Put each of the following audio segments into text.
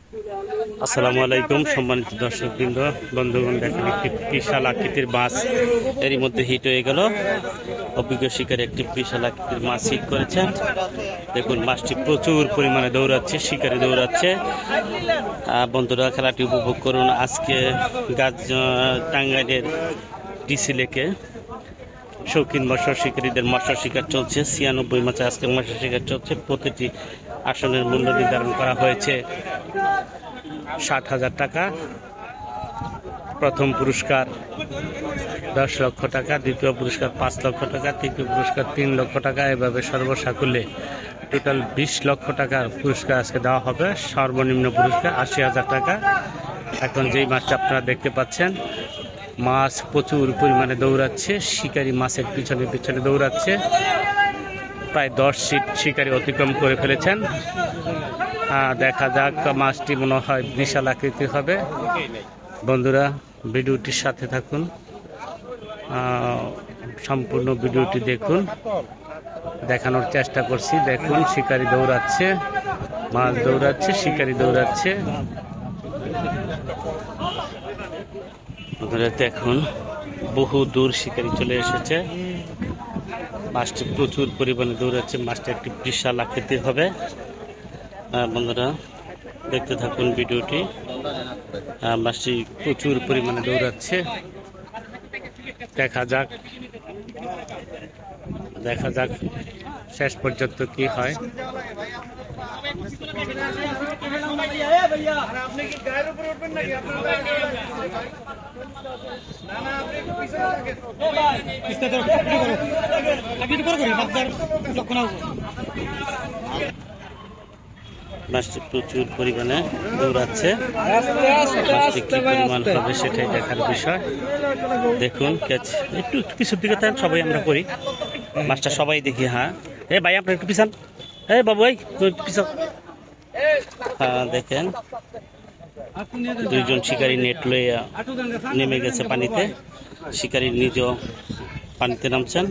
আসসালামু আলাইকুম সম্মানিত দর্শকবৃন্দ, বন্ধুগণ, দেখেন একটি বিশাল আকৃতির মাছ এরই মধ্যে হিট হয়ে গেল। অভিজ্ঞ শিকারী একটি বিশাল আকৃতির মাছ হিট করেছেন। দেখুন মাছটি প্রচুর পরিমাণে দৌড়াচ্ছে, শিকারী দৌড়াচ্ছে। বন্ধুরা, খেলাটি উপভোগ করুন। আজকে টাঙ্গাইলের ডিসি লেকে শৌখিন মৎস্য শিকারীদের মৎস্য শিকার চলছে। 96 মাছে আজকে মৎস্য শিকার চলছে। প্রতিটি আসনের মূল্য নির্ধারণ করা হয়েছে 60,000 টাকা। প্রথম পুরস্কার 10 লক্ষ টাকা, দ্বিতীয় পুরস্কার 5 লক্ষ টাকা, তৃতীয় পুরস্কার 3 লক্ষ টাকা। এভাবে সর্বসাকুল্যে টোটাল 20 লক্ষ টাকার পুরস্কার আজকে দেওয়া হবে। সর্বনিম্ন পুরস্কার 80,000 টাকা। এখন যেই মাছটা আপনারা দেখতে পাচ্ছেন, মাছ প্রচুর পরিমাণে দৌড়াচ্ছে, শিকারী মাছের পিছনে পিছনে দৌড়াচ্ছে। প্রায় 10 সিট শিকারী অতিক্রম করে ফেলেছেন। দেখা যাক, মাছটি মনে হয় বিশাল আকৃতি হবে। বন্ধুরা, ভিডিওটির সাথে থাকুন, সম্পূর্ণ ভিডিওটি দেখুন। দেখানোর চেষ্টা করছি। দেখুন, শিকারী দৌড়াচ্ছে, মাছ দৌড়াচ্ছে, শিকারী দৌড়াচ্ছে। বন্ধুরা দেখুন, বহু দূর শিকারী চলে এসেছে। মাছটি প্রচুর পরিমাণে দৌড়াচ্ছে। মাছটি একটি বিশাল আকৃতির হবে। বন্ধুরা দেখতে থাকুন ভিডিওটি। মাছটি প্রচুর পরিমাণে দৌড়াচ্ছে। দেখা যাক শেষ পর্যন্ত কি হয়। মাছটি প্রচুর পরিমাণে দৌড়াচ্ছে। মাছটি কি পরিমাণ হবে সেটাই দেখার বিষয়। দেখুন, একটু পিছুর দিকে থাকেন, সবাই আমরা করি মাছটা, সবাই দেখি। হ্যাঁ, ভাই আপনার একটু পিছান। বাবু পিছন। হ্যাঁ, দেখেন দুইজন শিকারী নেট লইয়া নেমে গেছে পানিতে। শিকারী নিজেও পানিতে নামছেন।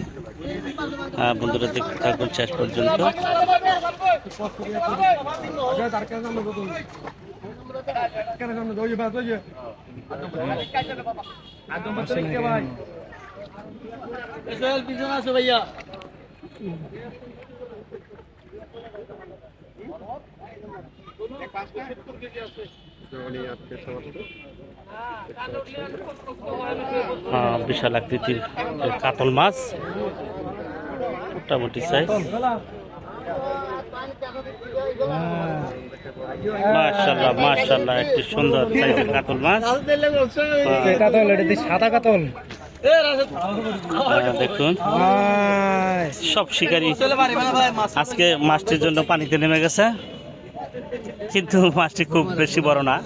বন্ধুরা দেখতে থাকুন শেষ পর্যন্ত। ভাইয়া বিশাল আকৃতির কাতল মাছ, মোটামুটি সাইজ। মাশাআল্লাহ মাশাআল্লাহ, একটি সুন্দর সাইজের কাতল মাছ। সাদা কাতল। দেখুন, সব শিকারী আজকে মাছটির জন্য পানিতে নেমে গেছে, কিন্তু মাছটি খুব বেশি বড় না।